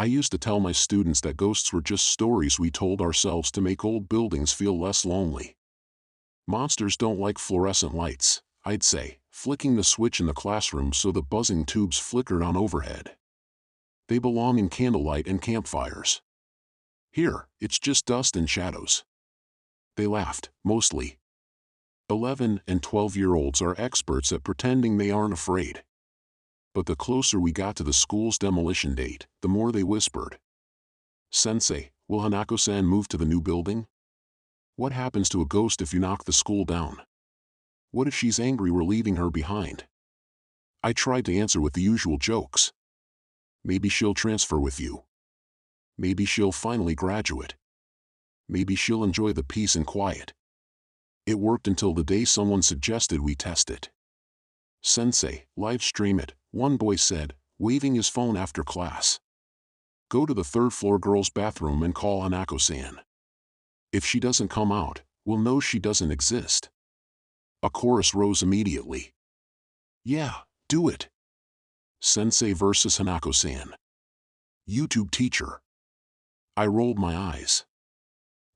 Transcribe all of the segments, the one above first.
I used to tell my students that ghosts were just stories we told ourselves to make old buildings feel less lonely. Monsters don't like fluorescent lights, I'd say, flicking the switch in the classroom so the buzzing tubes flickered on overhead. They belong in candlelight and campfires. Here, it's just dust and shadows. They laughed, mostly. 11 and 12-year-olds are experts at pretending they aren't afraid. But the closer we got to the school's demolition date, the more they whispered. Sensei, will Hanako-san move to the new building? What happens to a ghost if you knock the school down? What if she's angry we're leaving her behind? I tried to answer with the usual jokes. Maybe she'll transfer with you. Maybe she'll finally graduate. Maybe she'll enjoy the peace and quiet. It worked until the day someone suggested we test it. Sensei, live stream it, one boy said, waving his phone after class. Go to the third-floor girls' bathroom and call Hanako-san. If she doesn't come out, we'll know she doesn't exist. A chorus rose immediately. Yeah, do it. Sensei versus Hanako-san. YouTube teacher. I rolled my eyes.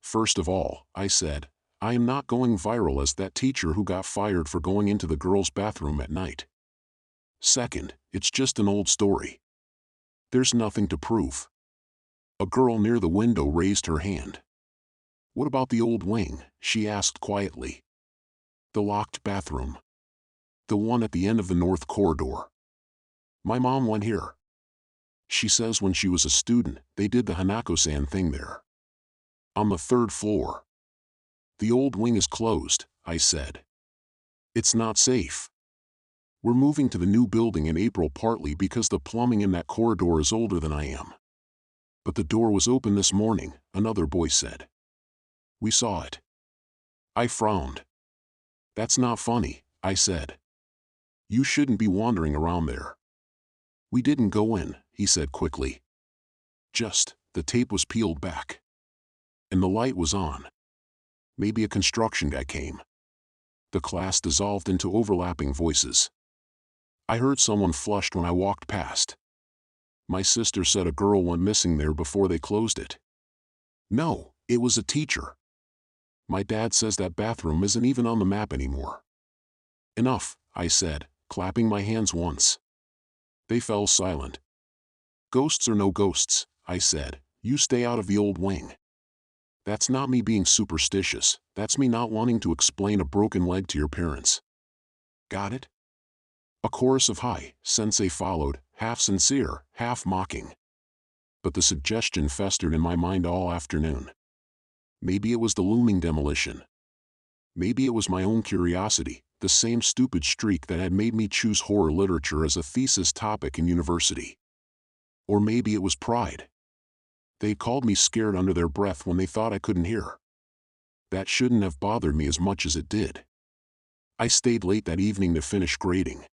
First of all, I said, I am not going viral as that teacher who got fired for going into the girls' bathroom at night. Second, it's just an old story. There's nothing to prove. A girl near the window raised her hand. What about the old wing? She asked quietly. The locked bathroom. The one at the end of the north corridor. My mom went here. She says when she was a student, they did the Hanako-san thing there. On the third floor. The old wing is closed, I said. It's not safe. We're moving to the new building in April partly because the plumbing in that corridor is older than I am. But the door was open this morning, another boy said. We saw it. I frowned. That's not funny, I said. You shouldn't be wandering around there. We didn't go in, he said quickly. Just, the tape was peeled back. And the light was on. Maybe a construction guy came. The class dissolved into overlapping voices. I heard someone flushed when I walked past. My sister said a girl went missing there before they closed it. No, it was a teacher. My dad says that bathroom isn't even on the map anymore. Enough, I said, clapping my hands once. They fell silent. Ghosts or no ghosts, I said, you stay out of the old wing. That's not me being superstitious, that's me not wanting to explain a broken leg to your parents. Got it? A chorus of hi, Sensei followed, half sincere, half mocking. But the suggestion festered in my mind all afternoon. Maybe it was the looming demolition. Maybe it was my own curiosity, the same stupid streak that had made me choose horror literature as a thesis topic in university. Or maybe it was pride. They called me scared under their breath when they thought I couldn't hear. That shouldn't have bothered me as much as it did. I stayed late that evening to finish grading.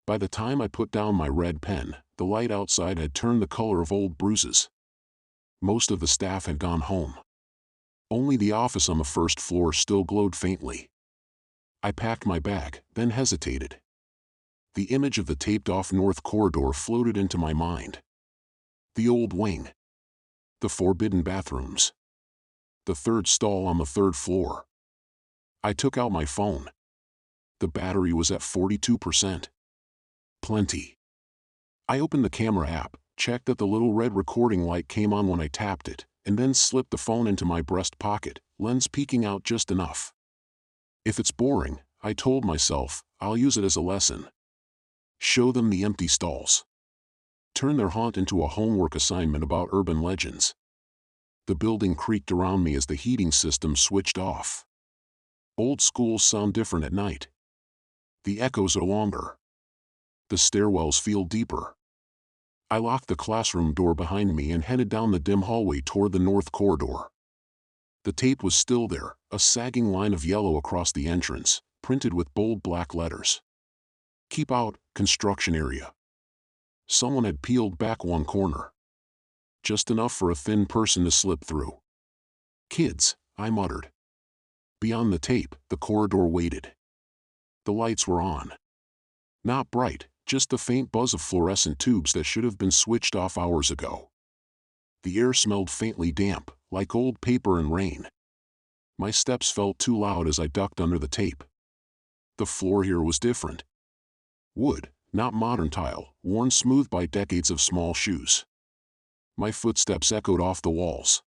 By the time I put down my red pen, the light outside had turned the color of old bruises. Most of the staff had gone home. Only the office on the first floor still glowed faintly. I packed my bag, then hesitated. The image of the taped-off north corridor floated into my mind. The old wing. The forbidden bathrooms. The third stall on the third floor. I took out my phone. The battery was at 42%. Plenty. I opened the camera app, checked that the little red recording light came on when I tapped it, and then slipped the phone into my breast pocket, lens peeking out just enough. If it's boring, I told myself, I'll use it as a lesson. Show them the empty stalls. Turn their haunt into a homework assignment about urban legends. The building creaked around me as the heating system switched off. Old schools sound different at night. The echoes are longer. The stairwells feel deeper. I locked the classroom door behind me and headed down the dim hallway toward the north corridor. The tape was still there, a sagging line of yellow across the entrance, printed with bold black letters. Keep out, construction area. Someone had peeled back one corner. Just enough for a thin person to slip through. Kids, I muttered. Beyond the tape, the corridor waited. The lights were on. Not bright, just the faint buzz of fluorescent tubes that should have been switched off hours ago. The air smelled faintly damp, like old paper and rain. My steps felt too loud as I ducked under the tape. The floor here was different. Wood, not modern tile, worn smooth by decades of small shoes. My footsteps echoed off the walls.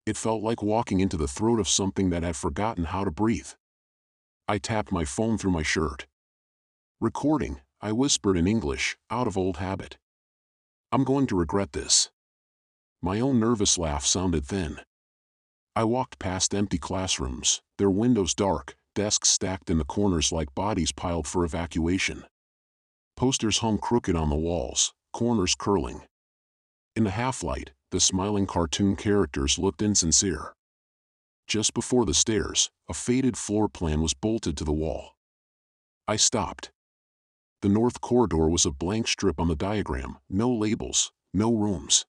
It felt like walking into the throat of something that had forgotten how to breathe. I tapped my phone through my shirt. Recording, I whispered in English, out of old habit. I'm going to regret this. My own nervous laugh sounded thin. I walked past empty classrooms, their windows dark, desks stacked in the corners like bodies piled for evacuation. Posters hung crooked on the walls, corners curling. In the half-light, the smiling cartoon characters looked insincere. Just before the stairs, a faded floor plan was bolted to the wall. I stopped. The north corridor was a blank strip on the diagram, no labels, no rooms.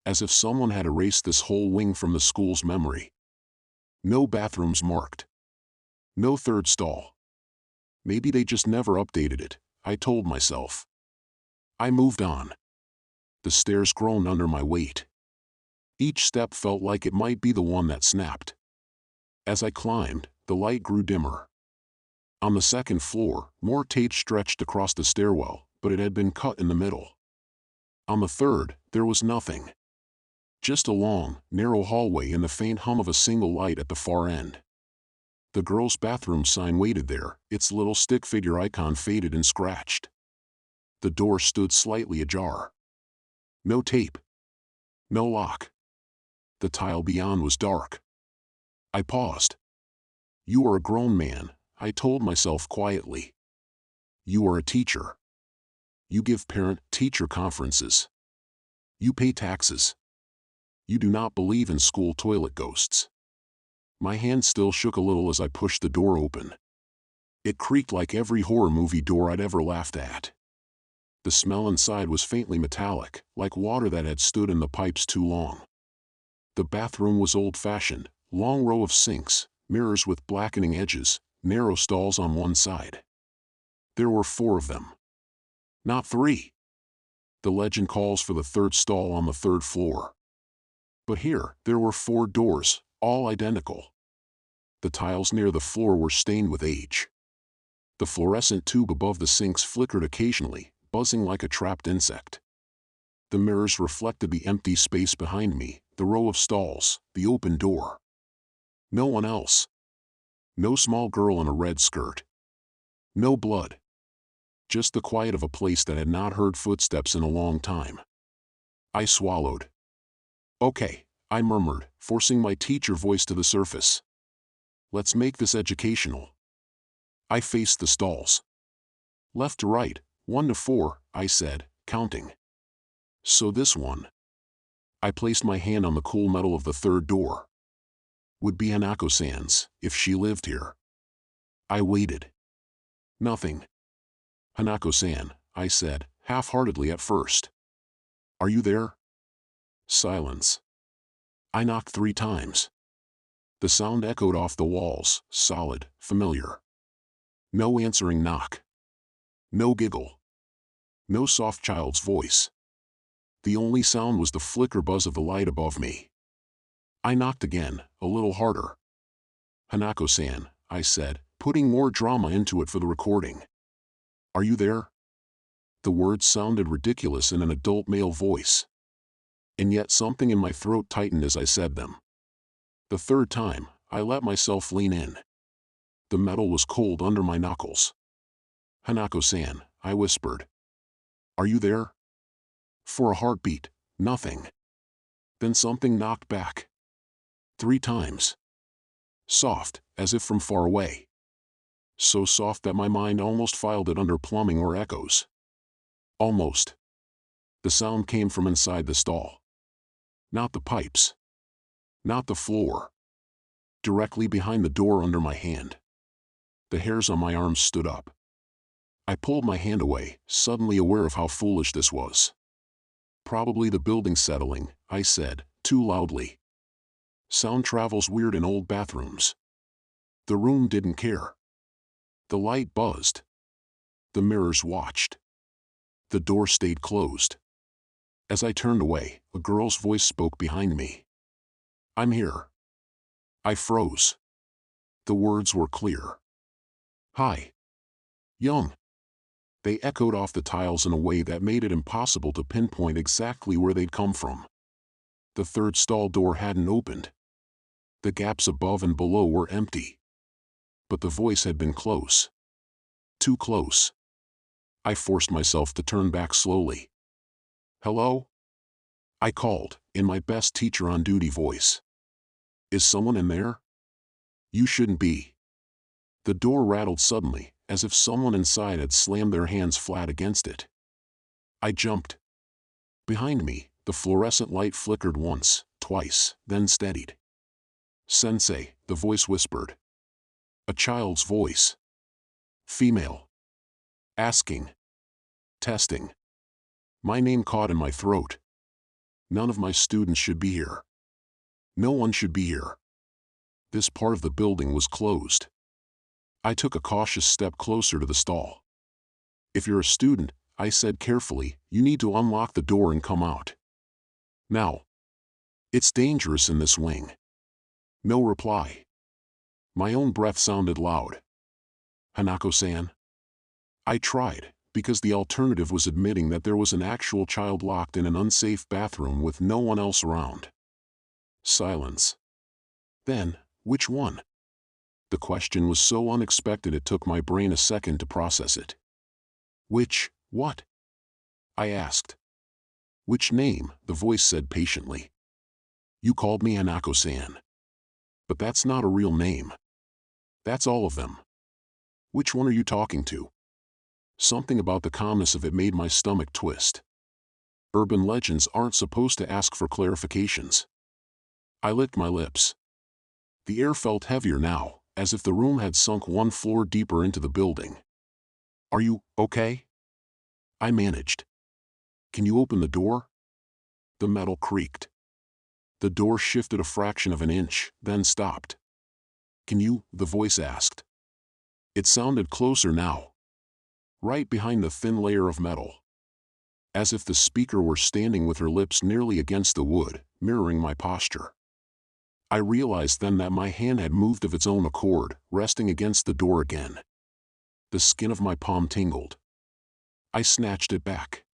As if someone had erased this whole wing from the school's memory. No bathrooms marked. No third stall. Maybe they just never updated it, I told myself. I moved on. The stairs groaned under my weight. Each step felt like it might be the one that snapped. As I climbed, the light grew dimmer. On the second floor, more tape stretched across the stairwell, but it had been cut in the middle. On the third, there was nothing. Just a long, narrow hallway and the faint hum of a single light at the far end. The girls' bathroom sign waited there, its little stick figure icon faded and scratched. The door stood slightly ajar. No tape. No lock. The tile beyond was dark. I paused. You are a grown man, I told myself quietly. You are a teacher. You give parent-teacher conferences. You pay taxes. You do not believe in school toilet ghosts. My hand still shook a little as I pushed the door open. It creaked like every horror movie door I'd ever laughed at. The smell inside was faintly metallic, like water that had stood in the pipes too long. The bathroom was old-fashioned, long row of sinks, mirrors with blackening edges, narrow stalls on one side. There were 4 of them. Not 3. The legend calls for the third stall on the third floor. But here, there were 4 doors, all identical. The tiles near the floor were stained with age. The fluorescent tube above the sinks flickered occasionally, buzzing like a trapped insect. The mirrors reflected the empty space behind me, the row of stalls, the open door. No one else. No small girl in a red skirt. No blood. Just the quiet of a place that had not heard footsteps in a long time. I swallowed. Okay, I murmured, forcing my teacher voice to the surface. Let's make this educational. I faced the stalls. Left to right, 1 to 4, I said, counting. So this one. I placed my hand on the cool metal of the third door. Would be Hanako-san's, if she lived here. I waited. Nothing. Hanako-san, I said, half-heartedly at first. Are you there? Silence. I knocked 3 times. The sound echoed off the walls, solid, familiar. No answering knock. No giggle. No soft child's voice. The only sound was the flicker buzz of the light above me. I knocked again, a little harder. Hanako-san, I said, putting more drama into it for the recording. Are you there? The words sounded ridiculous in an adult male voice. And yet something in my throat tightened as I said them. The third time, I let myself lean in. The metal was cold under my knuckles. Hanako-san, I whispered. Are you there? For a heartbeat, nothing. Then something knocked back. 3 times. Soft, as if from far away. So soft that my mind almost filed it under plumbing or echoes. Almost. The sound came from inside the stall. Not the pipes. Not the floor. Directly behind the door under my hand. The hairs on my arms stood up. I pulled my hand away, suddenly aware of how foolish this was. Probably the building settling, I said, too loudly. Sound travels weird in old bathrooms. The room didn't care. The light buzzed. The mirrors watched. The door stayed closed. As I turned away, a girl's voice spoke behind me. "I'm here." I froze. The words were clear. "Hi. Young." They echoed off the tiles in a way that made it impossible to pinpoint exactly where they'd come from. The third stall door hadn't opened. The gaps above and below were empty. But the voice had been close. Too close. I forced myself to turn back slowly. "Hello?" I called, in my best teacher-on-duty voice. "Is someone in there?" "You shouldn't be." The door rattled suddenly, as if someone inside had slammed their hands flat against it. I jumped. Behind me, the fluorescent light flickered once, twice, then steadied. "Sensei," the voice whispered. A child's voice. Female. Asking. Testing. My name caught in my throat. None of my students should be here. No one should be here. This part of the building was closed. I took a cautious step closer to the stall. "If you're a student," I said carefully, "you need to unlock the door and come out. Now. It's dangerous in this wing." No reply. My own breath sounded loud. "Hanako-san?" I tried, because the alternative was admitting that there was an actual child locked in an unsafe bathroom with no one else around. Silence. Then, which one? The question was so unexpected it took my brain a second to process it. "Which, what?" I asked. "Which name?" the voice said patiently. "You called me Hanako-san. But that's not a real name. That's all of them. Which one are you talking to?" Something about the calmness of it made my stomach twist. Urban legends aren't supposed to ask for clarifications. I licked my lips. The air felt heavier now, as if the room had sunk one floor deeper into the building. "Are you okay?" I managed. "Can you open the door?" The metal creaked. The door shifted a fraction of an inch, then stopped. "Can you?" the voice asked. It sounded closer now. Right behind the thin layer of metal. As if the speaker were standing with her lips nearly against the wood, mirroring my posture. I realized then that my hand had moved of its own accord, resting against the door again. The skin of my palm tingled. I snatched it back.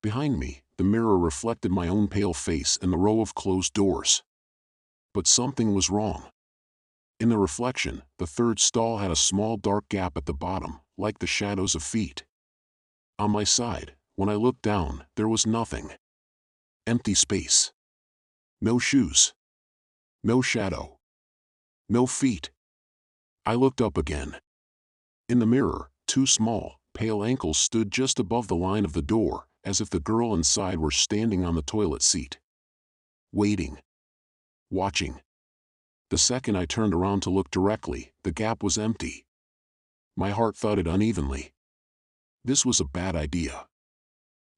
Behind me, the mirror reflected my own pale face and the row of closed doors. But something was wrong. In the reflection, the third stall had a small dark gap at the bottom, like the shadows of feet. On my side, when I looked down, there was nothing. Empty space. No shoes. No shadow. No feet. I looked up again. In the mirror, two small, pale ankles stood just above the line of the door, as if the girl inside were standing on the toilet seat. Waiting. Watching. The second I turned around to look directly, the gap was empty. My heart thudded unevenly. This was a bad idea.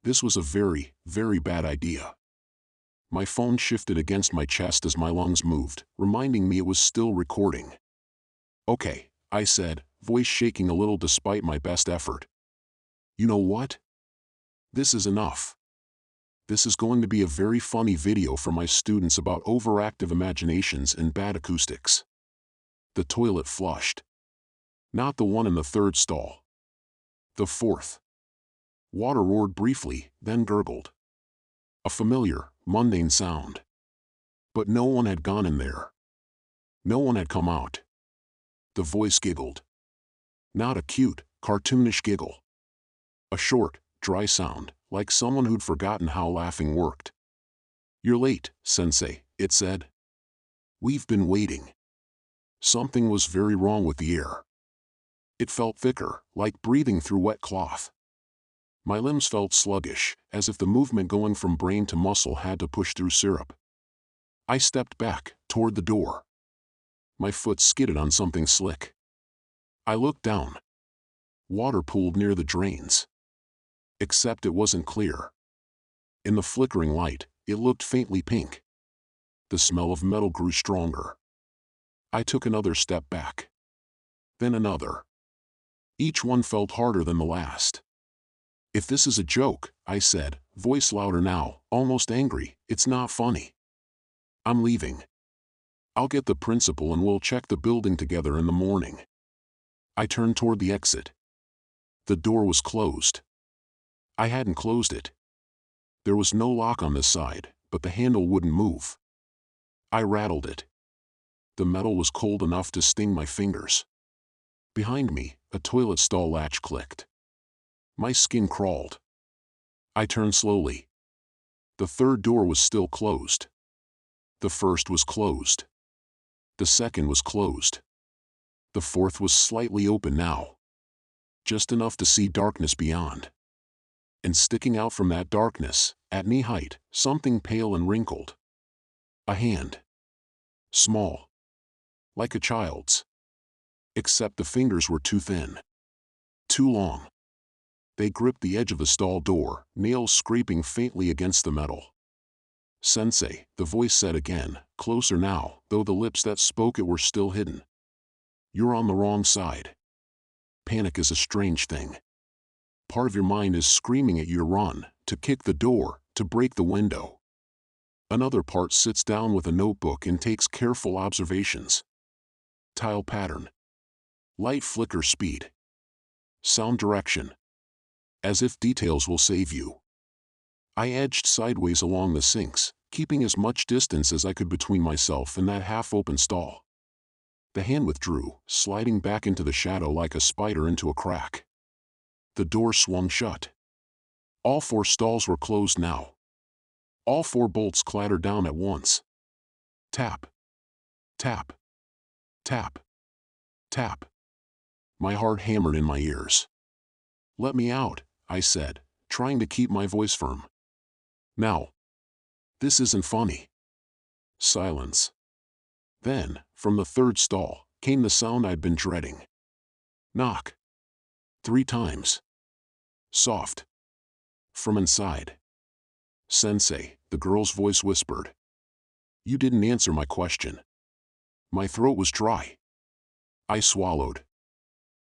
This was a very, very bad idea. My phone shifted against my chest as my lungs moved, reminding me it was still recording. "Okay," I said, voice shaking a little despite my best effort. "You know what? This is enough. This is going to be a very funny video for my students about overactive imaginations and bad acoustics." The toilet flushed. Not the one in the third stall. The fourth. Water roared briefly, then gurgled. A familiar, mundane sound. But no one had gone in there. No one had come out. The voice giggled. Not a cute, cartoonish giggle. A short, dry sound, like someone who'd forgotten how laughing worked. "You're late, Sensei," it said. "We've been waiting." Something was very wrong with the air. It felt thicker, like breathing through wet cloth. My limbs felt sluggish, as if the movement going from brain to muscle had to push through syrup. I stepped back, toward the door. My foot skidded on something slick. I looked down. Water pooled near the drains. Except it wasn't clear. In the flickering light, it looked faintly pink. The smell of metal grew stronger. I took another step back. Then another. Each one felt harder than the last. "If this is a joke," I said, voice louder now, almost angry. It's not funny. I'm leaving. I'll get the principal and we'll check the building together in the morning. I turned toward the exit. The door was closed. I hadn't closed it. There was no lock on this side, but the handle wouldn't move. I rattled it. The metal was cold enough to sting my fingers. Behind me, a toilet stall latch clicked. My skin crawled. I turned slowly. The third door was still closed. The first was closed. The second was closed. The fourth was slightly open now. Just enough to see darkness beyond. And sticking out from that darkness, at knee height, something pale and wrinkled. A hand. Small. Like a child's. Except the fingers were too thin. Too long. They gripped the edge of the stall door, nails scraping faintly against the metal. "Sensei," the voice said again, closer now, though the lips that spoke it were still hidden. "You're on the wrong side. Panic is a strange thing. Part of your mind is screaming at you to run, to kick the door, to break the window. Another part sits down with a notebook and takes careful observations. Tile pattern. Light flicker speed. Sound direction. As if details will save you." I edged sideways along the sinks, keeping as much distance as I could between myself and that half-open stall. The hand withdrew, sliding back into the shadow like a spider into a crack. The door swung shut. All 4 stalls were closed now. All 4 bolts clattered down at once. Tap. Tap. Tap. Tap. My heart hammered in my ears. "Let me out," I said, trying to keep my voice firm. "Now. This isn't funny." Silence. Then, from the third stall, came the sound I'd been dreading. Knock. 3 times. Soft. From inside. "Sensei," the girl's voice whispered. "You didn't answer my question." My throat was dry. I swallowed.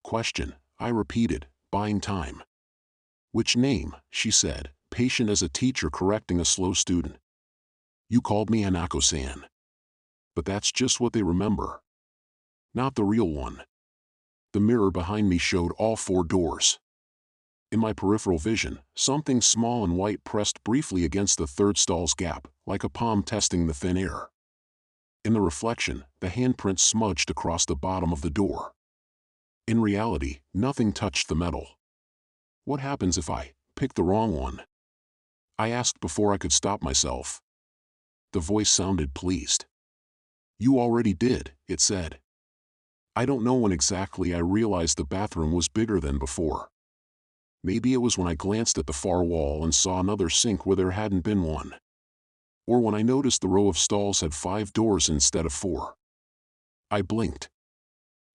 "Question," I repeated, buying time. "Which name?" she said, patient as a teacher correcting a slow student. "You called me Hanako-san. But that's just what they remember. Not the real one." The mirror behind me showed all 4 doors. In my peripheral vision, something small and white pressed briefly against the third stall's gap, like a palm testing the thin air. In the reflection, the handprint smudged across the bottom of the door. In reality, nothing touched the metal. What happens if I pick the wrong one? I asked before I could stop myself. The voice sounded pleased. "You already did," it said. I don't know when exactly I realized the bathroom was bigger than before. Maybe it was when I glanced at the far wall and saw another sink where there hadn't been one. Or when I noticed the row of stalls had 5 doors instead of 4. I blinked.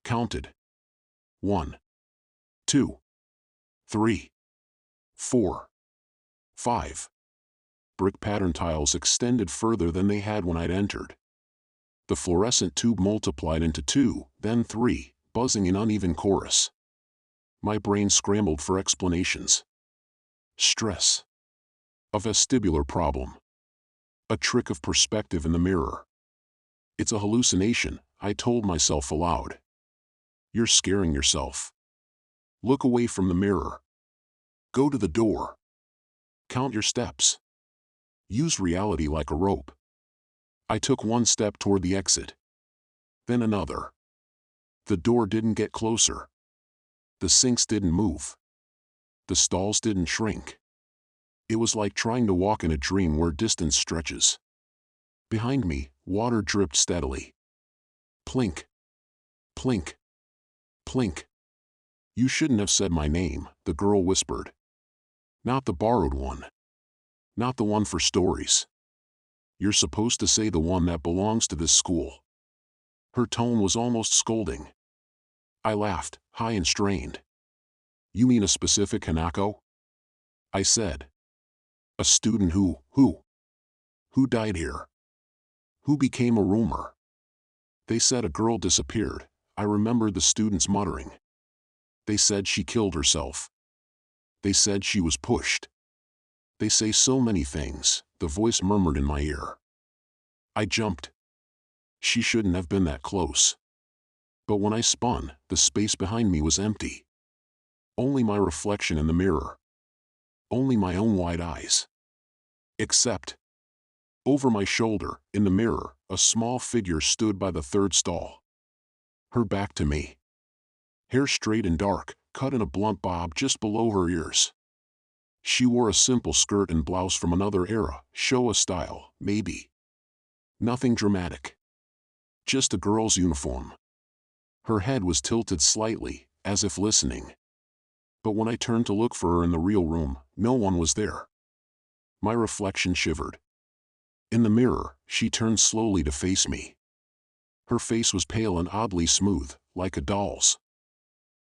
Counted. 1, 2, 3, 4, 5. Brick pattern tiles extended further than they had when I'd entered. The fluorescent tube multiplied into 2, then 3, buzzing in uneven chorus. My brain scrambled for explanations. Stress. A vestibular problem. A trick of perspective in the mirror. "It's a hallucination," I told myself aloud. "You're scaring yourself. Look away from the mirror. Go to the door. Count your steps. Use reality like a rope." I took 1 step toward the exit. Then another. The door didn't get closer. The sinks didn't move. The stalls didn't shrink. It was like trying to walk in a dream where distance stretches. Behind me, water dripped steadily. Plink. Plink. Plink. "You shouldn't have said my name," the girl whispered. "Not the borrowed one. Not the one for stories. You're supposed to say the one that belongs to this school." Her tone was almost scolding. I laughed, high and strained. "You mean a specific Hanako?" I said. "A student who died here? Who became a rumor?" "They said a girl disappeared," I remembered the students muttering. "They said she killed herself. They said she was pushed." They say so many things, the voice murmured in my ear. I jumped. She shouldn't have been that close. But when I spun, the space behind me was empty. Only my reflection in the mirror. Only my own wide eyes. Except, over my shoulder, in the mirror, a small figure stood by the third stall. Her back to me. Hair straight and dark, cut in a blunt bob just below her ears. She wore a simple skirt and blouse from another era, Showa style, maybe. Nothing dramatic. Just a girl's uniform. Her head was tilted slightly, as if listening. But when I turned to look for her in the real room, no one was there. My reflection shivered. In the mirror, she turned slowly to face me. Her face was pale and oddly smooth, like a doll's.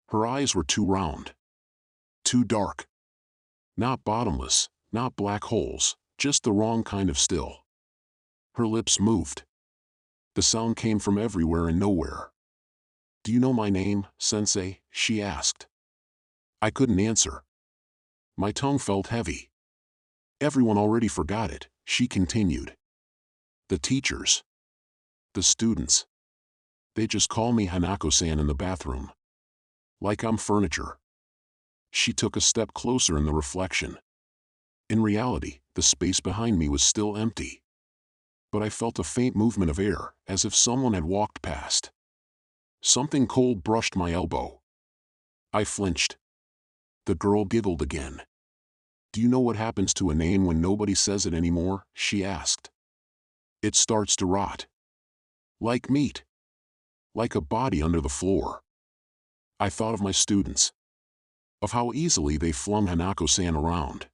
Her eyes were too round. Too dark. Not bottomless, not black holes, just the wrong kind of still. Her lips moved. The sound came from everywhere and nowhere. "Do you know my name, Sensei?" she asked. I couldn't answer. My tongue felt heavy. "Everyone already forgot it," she continued. "The teachers. The students. They just call me Hanako-san in the bathroom. Like I'm furniture." She took a step closer in the reflection. In reality, the space behind me was still empty. But I felt a faint movement of air, as if someone had walked past. Something cold brushed my elbow. I flinched. The girl giggled again. "Do you know what happens to a name when nobody says it anymore?" she asked. "It starts to rot. Like meat. Like a body under the floor." I thought of my students. Of how easily they flung Hanako-san around.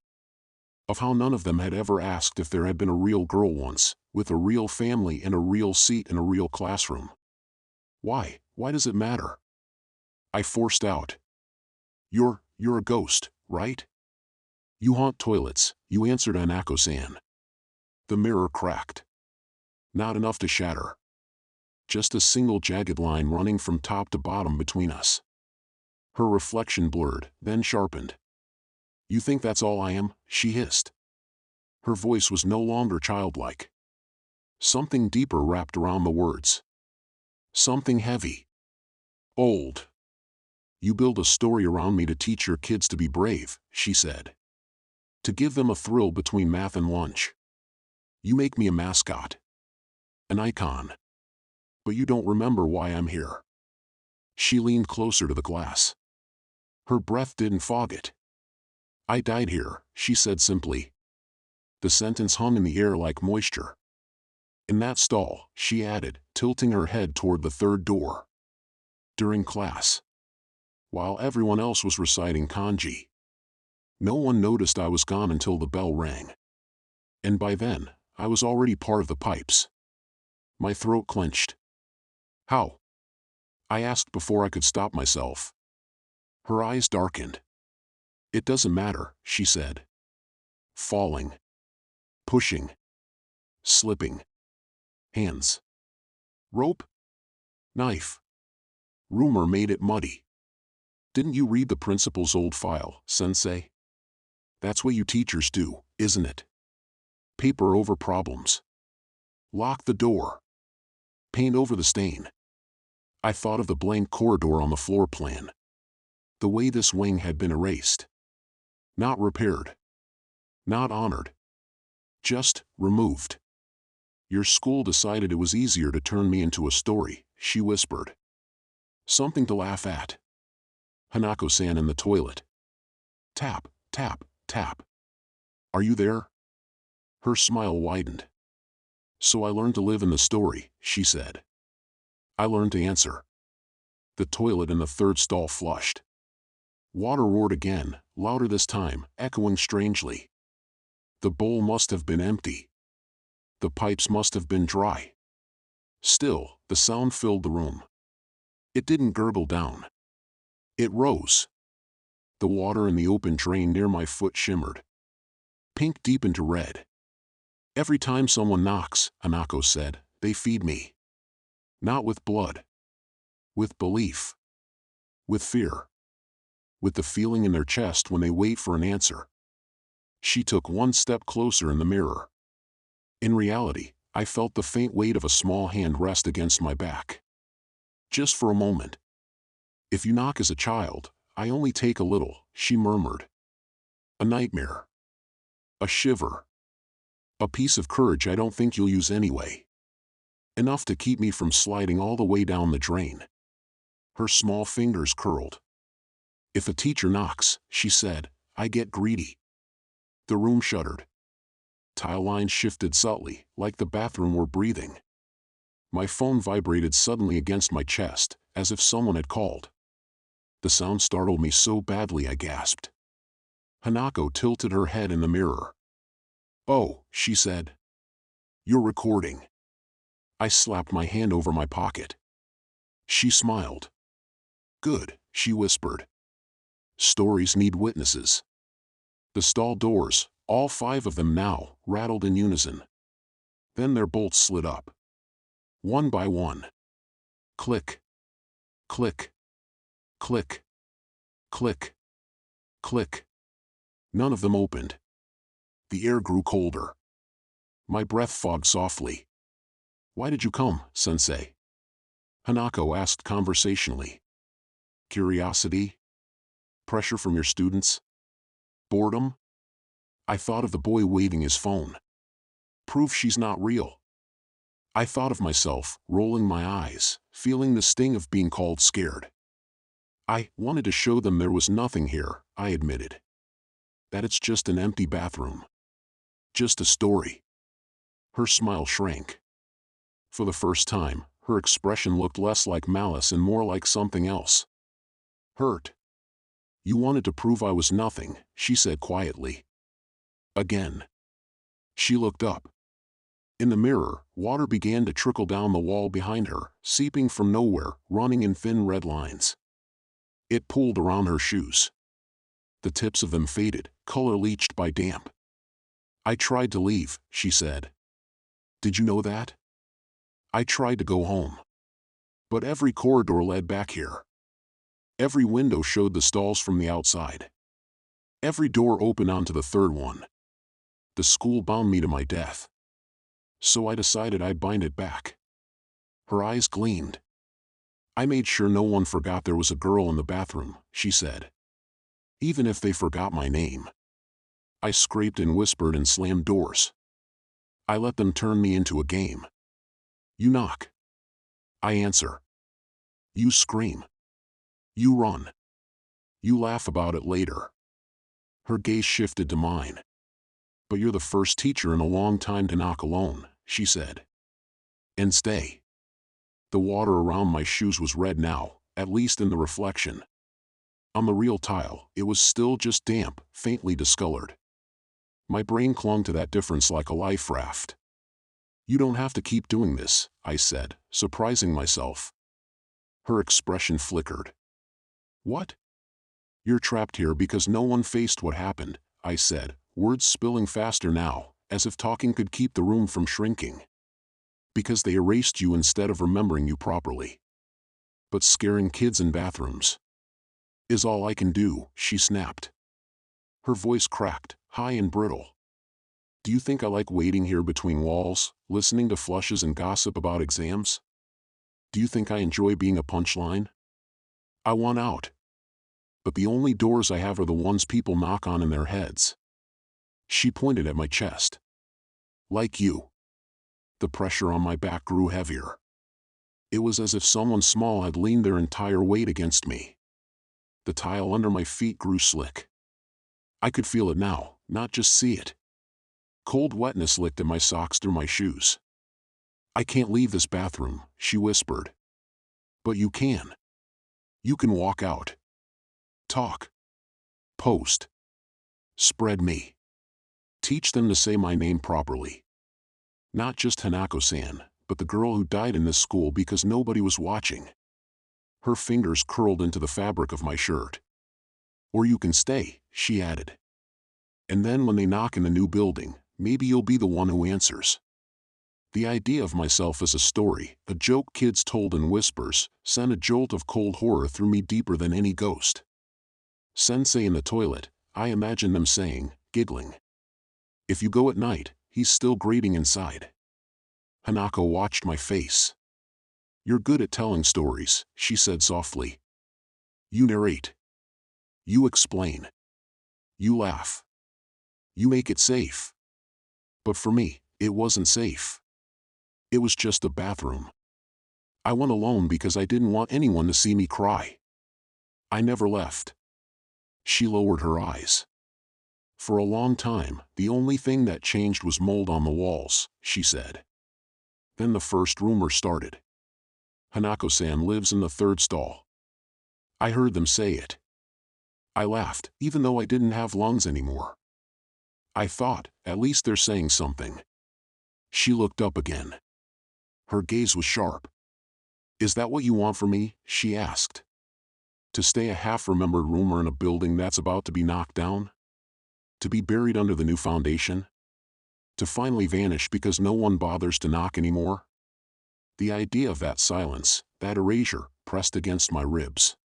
Of how none of them had ever asked if there had been a real girl once, with a real family and a real seat in a real classroom. Why does it matter? I forced out. You're a ghost, right? You haunt toilets," you answered Hanako-san. The mirror cracked. Not enough to shatter. Just a single jagged line running from top to bottom between us. Her reflection blurred, then sharpened. "You think that's all I am?" she hissed. Her voice was no longer childlike. Something deeper wrapped around the words. Something heavy. Old. "You build a story around me to teach your kids to be brave," she said. "To give them a thrill between math and lunch. You make me a mascot. An icon. But you don't remember why I'm here." She leaned closer to the glass. Her breath didn't fog it. "I died here," she said simply. The sentence hung in the air like moisture. "In that stall," she added, tilting her head toward the third door. "During class. While everyone else was reciting kanji. No one noticed I was gone until the bell rang. And by then, I was already part of the pipes." My throat clenched. "How?" I asked before I could stop myself. Her eyes darkened. "It doesn't matter," she said. Falling. Pushing. Slipping. Hands. Rope? Knife. Rumor made it muddy. "Didn't you read the principal's old file, Sensei? That's what you teachers do, isn't it? Paper over problems. Lock the door. Paint over the stain." I thought of the blank corridor on the floor plan. The way this wing had been erased. Not repaired. Not honored. Just removed. "Your school decided it was easier to turn me into a story," she whispered. "Something to laugh at." Hanako-san in the toilet. Tap, tap, tap. "Are you there?" Her smile widened. "So I learned to live in the story," she said. I learned to answer. The toilet in the third stall flushed. Water roared again, louder this time, echoing strangely. The bowl must have been empty. The pipes must have been dry. Still, the sound filled the room. It didn't gurgle down. It rose. The water in the open drain near my foot shimmered. Pink deepened to red. "Every time someone knocks," Hanako said, "they feed me. Not with blood. With belief. With fear. With the feeling in their chest when they wait for an answer." She took one step closer in the mirror. In reality, I felt the faint weight of a small hand rest against my back. Just for a moment. If you knock as a child, I only take a little, she murmured. A nightmare. A shiver. A piece of courage I don't think you'll use anyway. Enough to keep me from sliding all the way down the drain. Her small fingers curled. If a teacher knocks, she said, I get greedy. The room shuddered. Tile lines shifted subtly, like the bathroom were breathing. My phone vibrated suddenly against my chest, as if someone had called. The sound startled me so badly I gasped. Hanako tilted her head in the mirror. Oh, she said. You're recording. I slapped my hand over my pocket. She smiled. Good, she whispered. Stories need witnesses. The stall doors, all 5 of them now, rattled in unison. Then their bolts slid up. One by one. Click. Click. Click. Click. Click. None of them opened. The air grew colder. My breath fogged softly. Why did you come, sensei? Hanako asked conversationally. Curiosity? Pressure from your students? Boredom? I thought of the boy waving his phone. Proof she's not real. I thought of myself, rolling my eyes, feeling the sting of being called scared. I wanted to show them there was nothing here, I admitted. That it's just an empty bathroom. Just a story. Her smile shrank. For the first time, her expression looked less like malice and more like something else. Hurt. You wanted to prove I was nothing, she said quietly. Again. She looked up. In the mirror, water began to trickle down the wall behind her, seeping from nowhere, running in thin red lines. It pooled around her shoes. The tips of them faded, color leached by damp. I tried to leave, she said. Did you know that? I tried to go home. But every corridor led back here. Every window showed the stalls from the outside. Every door opened onto the third one. The school bound me to my death. So I decided I'd bind it back. Her eyes gleamed. I made sure no one forgot there was a girl in the bathroom, she said. Even if they forgot my name. I scraped and whispered and slammed doors. I let them turn me into a game. You knock. I answer. You scream. You run. You laugh about it later. Her gaze shifted to mine. But you're the first teacher in a long time to knock alone, she said. And stay. The water around my shoes was red now, at least in the reflection. On the real tile, it was still just damp, faintly discolored. My brain clung to that difference like a life raft. You don't have to keep doing this, I said, surprising myself. Her expression flickered. What? You're trapped here because no one faced what happened, I said, words spilling faster now, as if talking could keep the room from shrinking. Because they erased you instead of remembering you properly. But scaring kids in bathrooms is all I can do, she snapped. Her voice cracked, high and brittle. Do you think I like waiting here between walls, listening to flushes and gossip about exams? Do you think I enjoy being a punchline? I want out. But the only doors I have are the ones people knock on in their heads. She pointed at my chest. Like you. The pressure on my back grew heavier. It was as if someone small had leaned their entire weight against me. The tile under my feet grew slick. I could feel it now, not just see it. Cold wetness licked at my socks through my shoes. I can't leave this bathroom, she whispered. But you can. You can walk out. Talk. Post. Spread me. Teach them to say my name properly. Not just Hanako-san, but the girl who died in this school because nobody was watching. Her fingers curled into the fabric of my shirt. Or you can stay, she added. And then when they knock in the new building, maybe you'll be the one who answers. The idea of myself as a story, a joke kids told in whispers, sent a jolt of cold horror through me deeper than any ghost. Sensei in the toilet, I imagined them saying, giggling. If you go at night, he's still grating inside. Hanako watched my face. You're good at telling stories, she said softly. You narrate. You explain. You laugh. You make it safe. But for me, it wasn't safe. It was just a bathroom. I went alone because I didn't want anyone to see me cry. I never left. She lowered her eyes. For a long time, the only thing that changed was mold on the walls, she said. Then the first rumor started. Hanako-san lives in the third stall. I heard them say it. I laughed, even though I didn't have lungs anymore. I thought, at least they're saying something. She looked up again. Her gaze was sharp. Is that what you want from me? She asked. To stay a half-remembered rumor in a building that's about to be knocked down? To be buried under the new foundation? To finally vanish because no one bothers to knock anymore? The idea of that silence, that erasure, pressed against my ribs.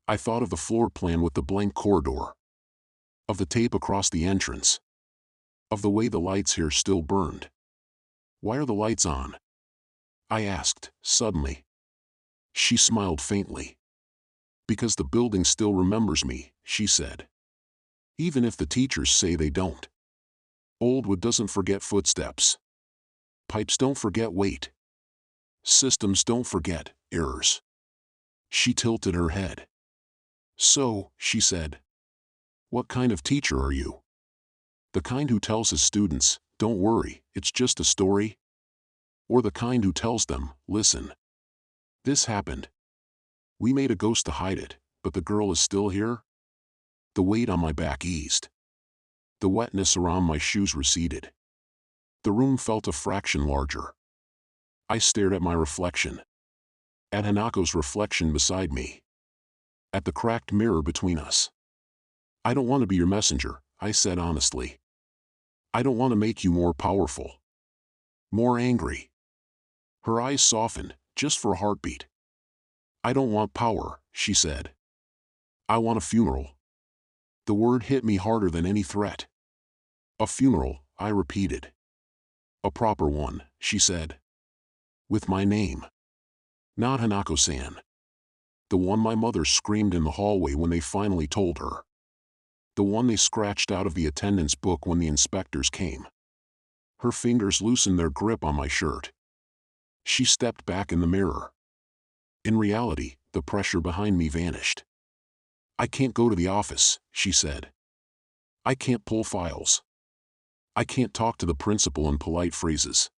I thought of the floor plan with the blank corridor. Of the tape across the entrance. Of the way the lights here still burned. Why are the lights on? I asked, suddenly. She smiled faintly. Because the building still remembers me, she said. Even if the teachers say they don't. Old wood doesn't forget footsteps. Pipes don't forget weight. Systems don't forget errors. She tilted her head. So, she said. What kind of teacher are you? The kind who tells his students, don't worry, it's just a story? Or the kind who tells them, listen. This happened. We made a ghost to hide it, but the girl is still here? The weight on my back eased. The wetness around my shoes receded. The room felt a fraction larger. I stared at my reflection. At Hanako's reflection beside me. At the cracked mirror between us. I don't want to be your messenger, I said honestly. I don't want to make you more powerful. More angry. Her eyes softened, just for a heartbeat. I don't want power, she said. I want a funeral. The word hit me harder than any threat. A funeral, I repeated. A proper one, she said. With my name. Not Hanako-san. The one my mother screamed in the hallway when they finally told her. The one they scratched out of the attendance book when the inspectors came. Her fingers loosened their grip on my shirt. She stepped back in the mirror. In reality, the pressure behind me vanished. I can't go to the office, she said. I can't pull files. I can't talk to the principal in polite phrases.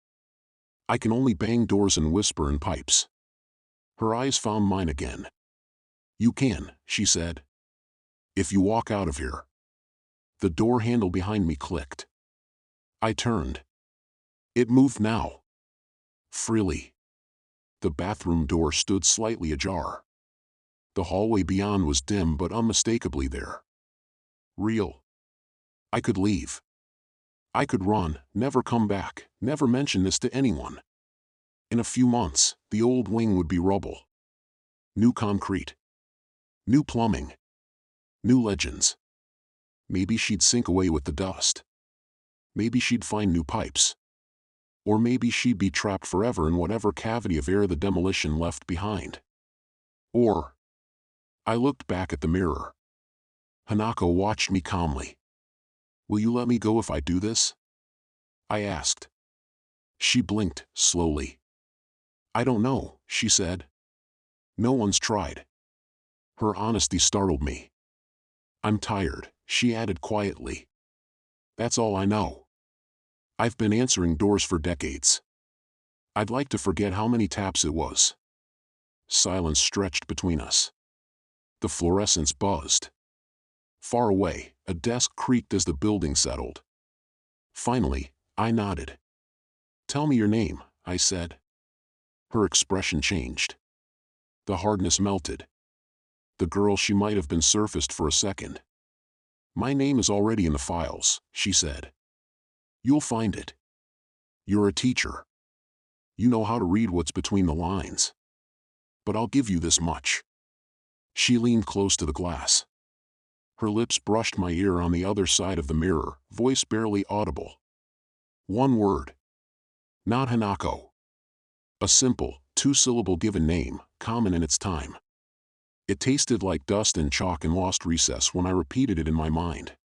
I can only bang doors and whisper in pipes. Her eyes found mine again. You can, she said. If you walk out of here. The door handle behind me clicked. I turned. It moved now. Freely. The bathroom door stood slightly ajar. The hallway beyond was dim but unmistakably there. Real. I could leave. I could run, never come back, never mention this to anyone. In a few months, the old wing would be rubble. New concrete. New plumbing. New legends. Maybe she'd sink away with the dust. Maybe she'd find new pipes. Or maybe she'd be trapped forever in whatever cavity of air the demolition left behind. Or... I looked back at the mirror. Hanako watched me calmly. Will you let me go if I do this? I asked. She blinked, slowly. I don't know, she said. No one's tried. Her honesty startled me. I'm tired, she added quietly. That's all I know. I've been answering doors for decades. I'd like to forget how many taps it was. Silence stretched between us. The fluorescence buzzed. Far away, a desk creaked as the building settled. Finally, I nodded. Tell me your name, I said. Her expression changed. The hardness melted. The girl she might have been surfaced for a second. My name is already in the files, she said. You'll find it. You're a teacher. You know how to read what's between the lines. But I'll give you this much. She leaned close to the glass. Her lips brushed my ear on the other side of the mirror, voice barely audible. One word. Not Hanako. A simple, two-syllable given name, common in its time. It tasted like dust and chalk in lost recess when I repeated it in my mind.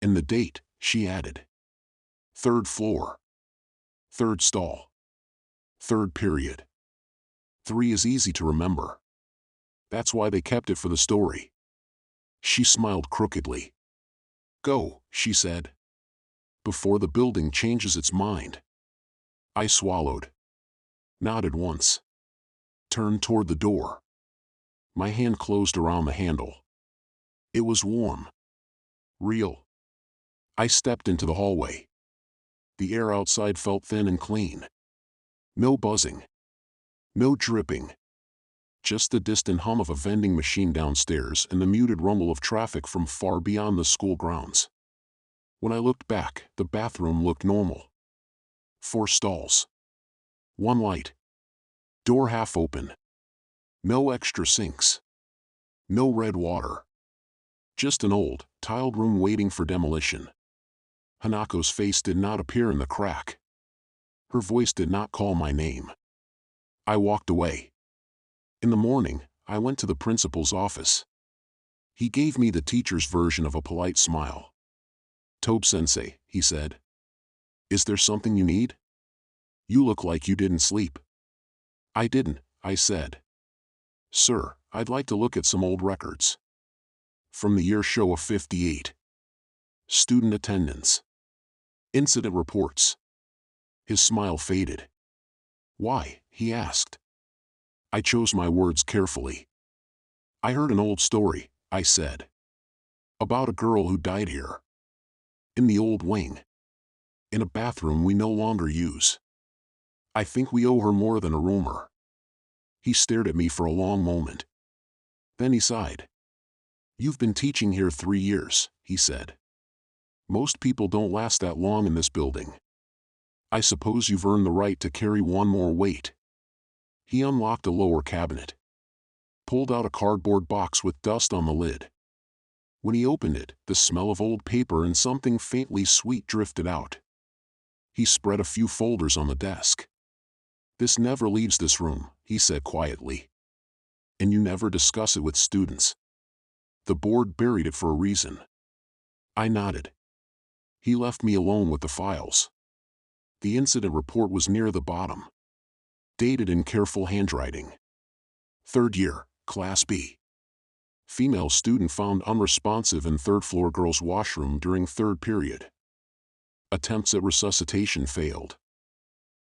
And the date, she added. 3rd floor. 3rd stall. 3rd period. 3 is easy to remember. That's why they kept it for the story. She smiled crookedly. Go, she said. Before the building changes its mind. I swallowed. Nodded once. Turned toward the door. My hand closed around the handle. It was warm. Real. I stepped into the hallway. The air outside felt thin and clean. No buzzing. No dripping. Just the distant hum of a vending machine downstairs and the muted rumble of traffic from far beyond the school grounds. When I looked back, the bathroom looked normal. 4 stalls. 1 light. Door half open. No extra sinks. No red water. Just an old, tiled room waiting for demolition. Hanako's face did not appear in the crack. Her voice did not call my name. I walked away. In the morning, I went to the principal's office. He gave me the teacher's version of a polite smile. Tobe-sensei, he said. Is there something you need? You look like you didn't sleep. I didn't, I said. Sir, I'd like to look at some old records. From the year show of 58. Student attendance. Incident reports. His smile faded. Why? He asked. I chose my words carefully. I heard an old story, I said. About a girl who died here. In the old wing. In a bathroom we no longer use. I think we owe her more than a rumor. He stared at me for a long moment. Then he sighed. You've been teaching here 3 years, he said. Most people don't last that long in this building. I suppose you've earned the right to carry one more weight. He unlocked a lower cabinet. Pulled out a cardboard box with dust on the lid. When he opened it, the smell of old paper and something faintly sweet drifted out. He spread a few folders on the desk. This never leaves this room, he said quietly. And you never discuss it with students. The board buried it for a reason. I nodded. He left me alone with the files. The incident report was near the bottom. Dated in careful handwriting. 3rd year, Class B. Female student found unresponsive in 3rd floor girls' washroom during 3rd period. Attempts at resuscitation failed.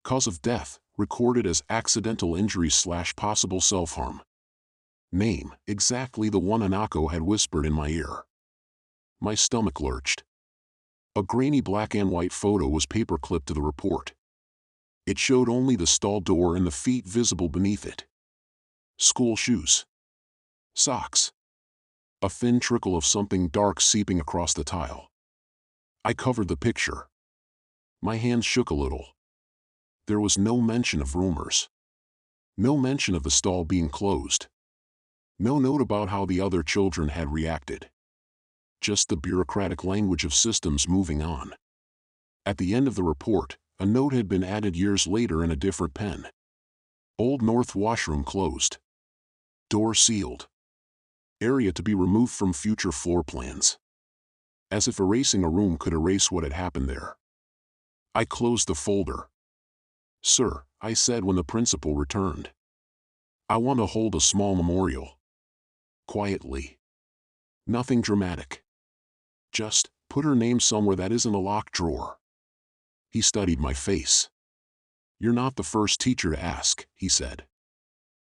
Cause of death, recorded as accidental injury/possible self-harm. Name, exactly the one Hanako had whispered in my ear. My stomach lurched. A grainy black and white photo was paper-clipped to the report. It showed only the stall door and the feet visible beneath it. School shoes. Socks. A thin trickle of something dark seeping across the tile. I covered the picture. My hands shook a little. There was no mention of rumors. No mention of the stall being closed. No note about how the other children had reacted. Just the bureaucratic language of systems moving on. At the end of the report, a note had been added years later in a different pen. Old North washroom closed. Door sealed. Area to be removed from future floor plans. As if erasing a room could erase what had happened there. I closed the folder. Sir, I said when the principal returned. I want to hold a small memorial. Quietly. Nothing dramatic. Just, put her name somewhere that isn't a locked drawer. He studied my face. You're not the first teacher to ask, he said.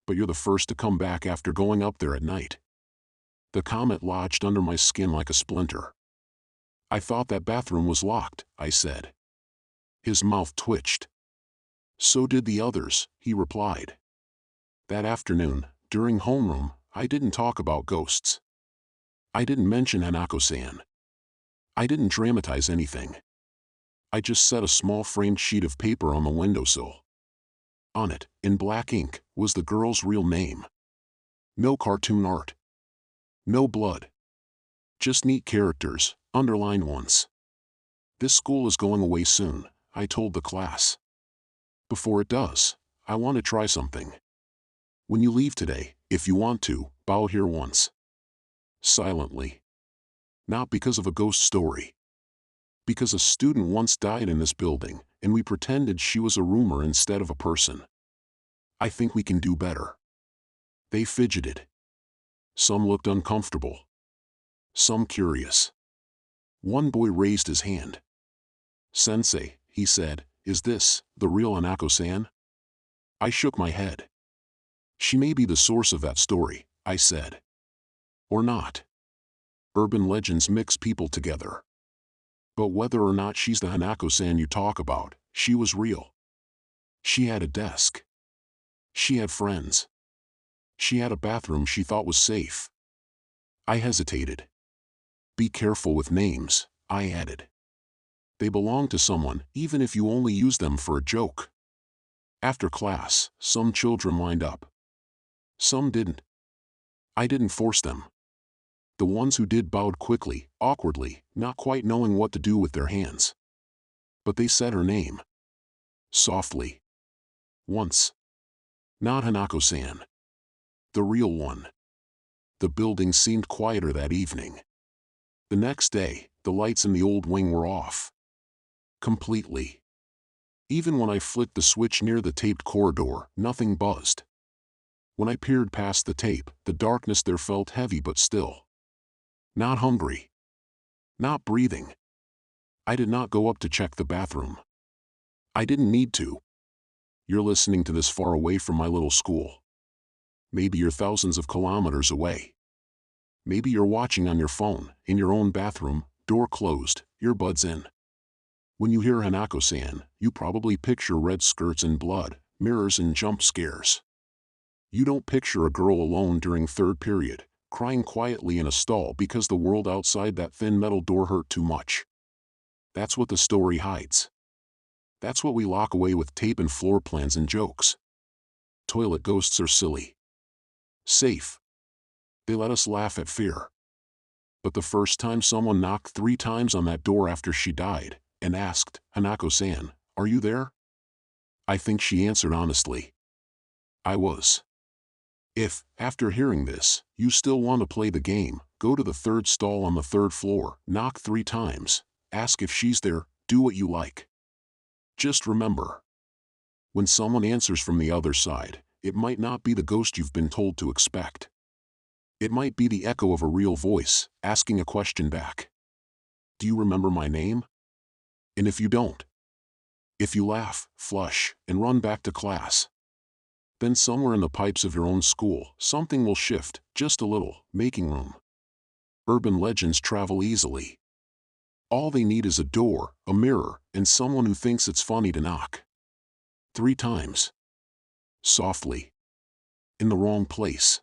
But you're the first to come back after going up there at night. The comment lodged under my skin like a splinter. I thought that bathroom was locked, I said. His mouth twitched. So did the others, he replied. That afternoon, during homeroom, I didn't talk about ghosts. I didn't mention Hanako-san. I didn't dramatize anything. I just set a small framed sheet of paper on the windowsill. On it, in black ink, was the girl's real name. No cartoon art. No blood. Just neat characters, underlined ones. This school is going away soon, I told the class. Before it does, I want to try something. When you leave today, if you want to, bow here once. Silently. Not because of a ghost story. Because a student once died in this building, and we pretended she was a rumor instead of a person. I think we can do better. They fidgeted. Some looked uncomfortable. Some curious. One boy raised his hand. "Sensei," he said, "is this the real Hanako-san?" I shook my head. "She may be the source of that story," I said. "Or not. Urban legends mix people together. But whether or not she's the Hanako-san you talk about, she was real. She had a desk. She had friends. She had a bathroom she thought was safe." I hesitated. "Be careful with names," I added. "They belong to someone, even if you only use them for a joke." After class, some children lined up. Some didn't. I didn't force them. The ones who did bowed quickly, awkwardly, not quite knowing what to do with their hands. But they said her name. Softly. Once. Not Hanako-san. The real one. The building seemed quieter that evening. The next day, the lights in the old wing were off. Completely. Even when I flicked the switch near the taped corridor, nothing buzzed. When I peered past the tape, the darkness there felt heavy but still. Not hungry. Not breathing. I did not go up to check the bathroom. I didn't need to. You're listening to this far away from my little school. Maybe you're thousands of kilometers away. Maybe you're watching on your phone, in your own bathroom, door closed, earbuds in. When you hear Hanako-san, you probably picture red skirts and blood, mirrors and jump scares. You don't picture a girl alone during third period, crying quietly in a stall because the world outside that thin metal door hurt too much. That's what the story hides. That's what we lock away with tape and floor plans and jokes. Toilet ghosts are silly. Safe. They let us laugh at fear. But the first time someone knocked 3 times on that door after she died, and asked, "Hanako-san, are you there?" I think she answered honestly. I was. If, after hearing this, you still want to play the game, go to the third stall on the third floor, knock 3 times, ask if she's there, do what you like. Just remember. When someone answers from the other side, it might not be the ghost you've been told to expect. It might be the echo of a real voice, asking a question back. Do you remember my name? And if you don't, if you laugh, flush, and run back to class, then somewhere in the pipes of your own school, something will shift, just a little, making room. Urban legends travel easily. All they need is a door, a mirror, and someone who thinks it's funny to knock. 3 times. Softly. In the wrong place.